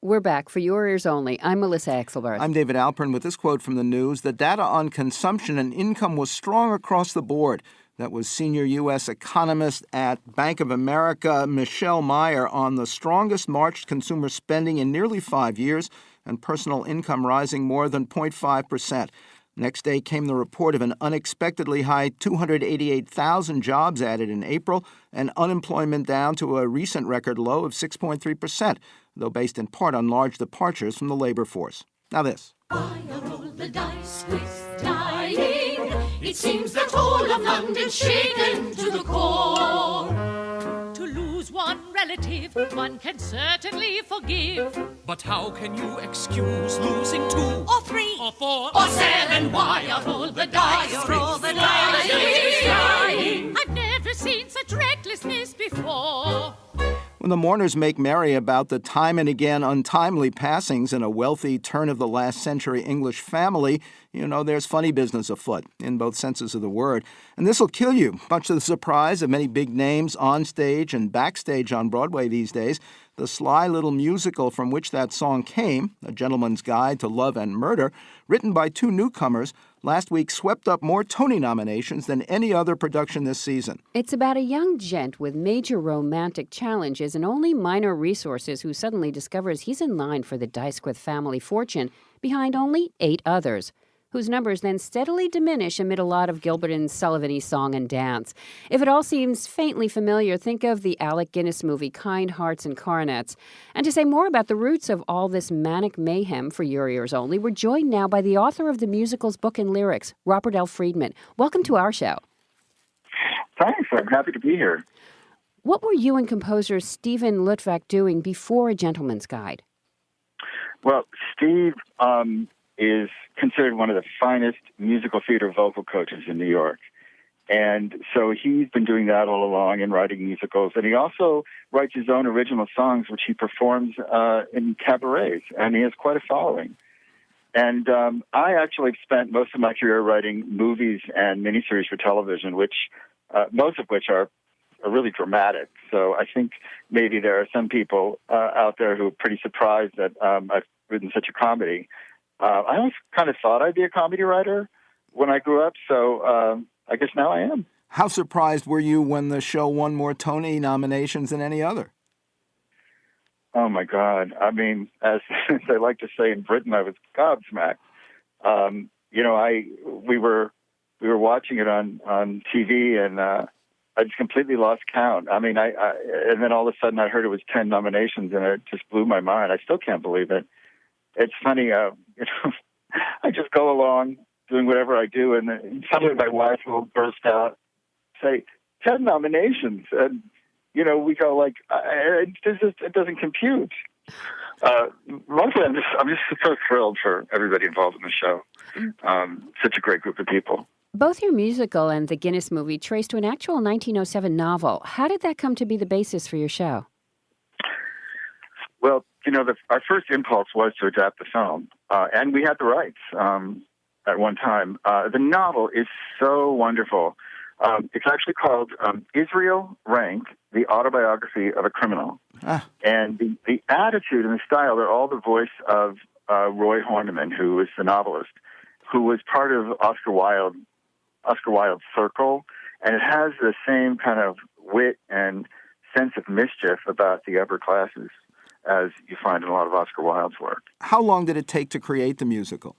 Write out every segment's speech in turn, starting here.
We're back for your ears only. I'm Melissa Exelberth. I'm David Alpern with this quote from the news. The data on consumption and income was strong across the board. That was senior U.S. economist at Bank of America, Michelle Meyer, on the strongest March consumer spending in nearly 5 years and personal income rising more than 0.5%. Next day came the report of an unexpectedly high 288,000 jobs added in April and unemployment down to a recent record low of 6.3%, though based in part on large departures from the labor force. Now this. Why are all the dice with dying? It seems that all of London's shaken to the core. To lose one relative, one can certainly forgive. But how can you excuse losing 2 Or 3 or 4 Or 7, why are all the dice with dying? I've never seen such recklessness before. When the mourners make merry about the time and again untimely passings in a wealthy turn-of-the-last-century English family, you know there's funny business afoot, in both senses of the word. And this'll kill you, much to the surprise of many big names on stage and backstage on Broadway these days. The sly little musical from which that song came, A Gentleman's Guide to Love and Murder, written by 2 newcomers, last week swept up more Tony nominations than any other production this season. It's about a young gent with major romantic challenges and only minor resources who suddenly discovers he's in line for the Dysquith family fortune behind only 8 others, whose numbers then steadily diminish amid a lot of Gilbert and Sullivan-y song and dance. If it all seems faintly familiar, think of the Alec Guinness movie Kind Hearts and Coronets. And to say more about the roots of all this manic mayhem for your ears only, we're joined now by the author of the musical's book and lyrics, Robert L. Freedman. Welcome to our show. Thanks. I'm happy to be here. What were you and composer Stephen Lutvak doing before A Gentleman's Guide? Well, Steve is considered one of the finest musical theater vocal coaches in New York. And so he's been doing that all along and writing musicals. And he also writes his own original songs, which he performs in cabarets. And he has quite a following. And I actually spent most of my career writing movies and miniseries for television, which most of which are really dramatic. So I think maybe there are some people out there who are pretty surprised that I've written such a comedy. I always kind of thought I'd be a comedy writer when I grew up, so I guess now I am. How surprised were you when the show won more Tony nominations than any other? Oh, my God. I mean, as they like to say in Britain, I was gobsmacked. We were watching it on TV, and I just completely lost count. I mean, and then all of a sudden I heard it was 10 nominations, and it just blew my mind. I still can't believe it. It's funny, I just go along doing whatever I do, and then suddenly my wife will burst out, say, 10 nominations. And, we go like, it doesn't compute. Mostly I'm just so thrilled for everybody involved in the show. Such a great group of people. Both your musical and the Guinness movie trace to an actual 1907 novel. How did that come to be the basis for your show? Well, our first impulse was to adapt the film, and we had the rights at one time. The novel is so wonderful. It's actually called Israel Rank, The Autobiography of a Criminal. And the attitude and the style, they're all the voice of Roy Horniman, who is the novelist, who was part of Oscar Wilde's circle, and it has the same kind of wit and sense of mischief about the upper classes as you find in a lot of Oscar Wilde's work. How long did it take to create the musical?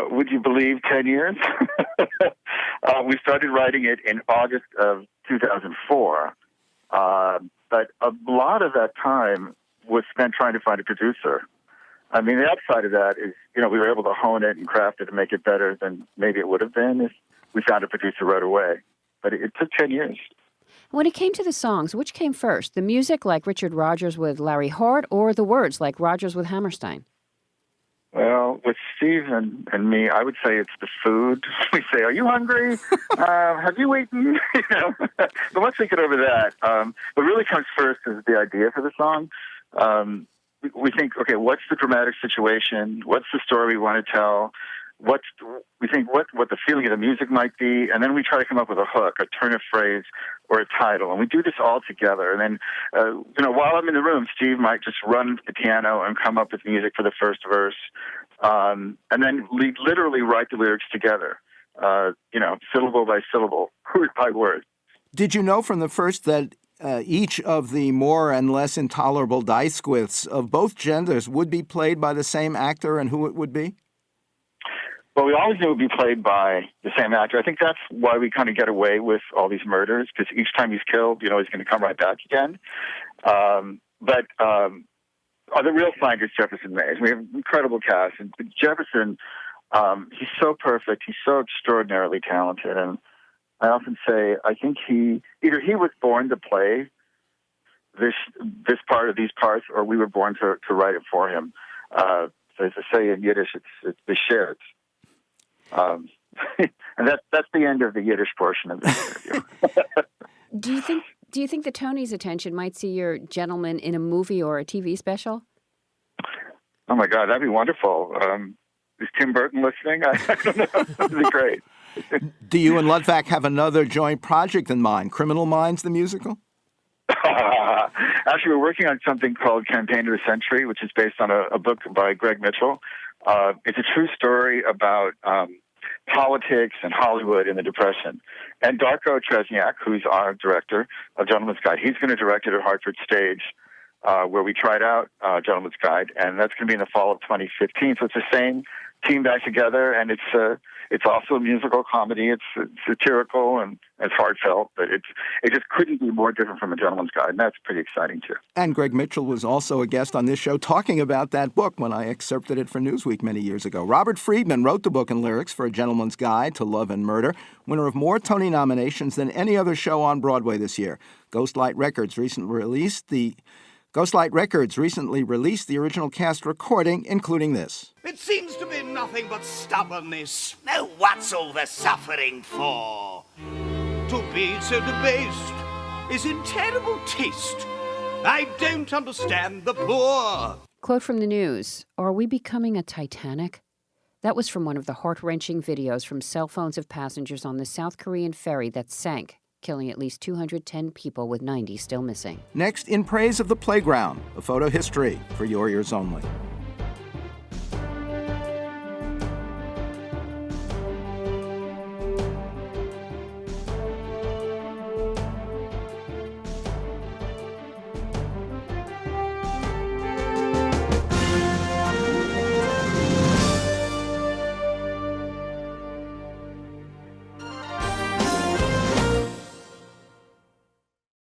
Would you believe 10 years? We started writing it in August of 2004, but a lot of that time was spent trying to find a producer. I mean, the upside of that is, we were able to hone it and craft it and make it better than maybe it would have been if we found a producer right away. But it took 10 years. When it came to the songs, which came first? The music like Richard Rodgers with Larry Hart, or the words like Rodgers with Hammerstein? Well, with Steve and me, I would say it's the food. We say, "Are you hungry? Have you eaten?" But once we get over that, what really comes first is the idea for the song. We think, okay, what's the dramatic situation? What's the story we want to tell? we think what the feeling of the music might be, and then we try to come up with a hook, a turn of phrase, or a title, and we do this all together. And then, while I'm in the room, Steve might just run to the piano and come up with music for the first verse, and then we literally write the lyrics together, syllable by syllable, word by word. Did you know from the first that each of the more and less intolerable dice squiths of both genders would be played by the same actor, and who it would be? Well, we always knew it would be played by the same actor. I think that's why we kind of get away with all these murders, because each time he's killed, he's going to come right back again. But the real find is Jefferson Mays. We have an incredible cast. And Jefferson, he's so perfect. He's so extraordinarily talented. And I often say, I think he was born to play this part of these parts, or we were born to write it for him. So as I say in Yiddish, it's beschert. And that's the end of the Yiddish portion of this interview. Do you think the Tony's attention might see your gentleman in a movie or a TV special? Oh my God, that'd be wonderful. Is Tim Burton listening? I don't know. That'd be great. Do you and Ludwig have another joint project in mind? Criminal Minds, the musical? Actually, we're working on something called Campaign of the Century, which is based on a book by Greg Mitchell. It's a true story about politics and Hollywood in the Depression. And Darko Trezniak, who's our director of Gentleman's Guide, he's going to direct it at Hartford Stage, where we tried out Gentleman's Guide, and that's going to be in the fall of 2015. So it's the same team back together, and it's also a musical comedy. It's satirical and it's heartfelt, but it just couldn't be more different from A Gentleman's Guide, and that's pretty exciting too. And Greg Mitchell was also a guest on this show talking about that book when I excerpted it for Newsweek many years ago. Robert Freedman wrote the book and lyrics for A Gentleman's Guide to Love and Murder, winner of more Tony nominations than any other show on Broadway this year. Ghostlight Records recently released the original cast recording, including this. It seems to be nothing but stubbornness. Now what's all the suffering for? To be so debased is in terrible taste. I don't understand the poor. Quote from the news, are we becoming a Titanic? That was from one of the heart-wrenching videos from cell phones of passengers on the South Korean ferry that sank, killing at least 210 people with 90 still missing. Next, In Praise of the Playground, a photo history for your ears only.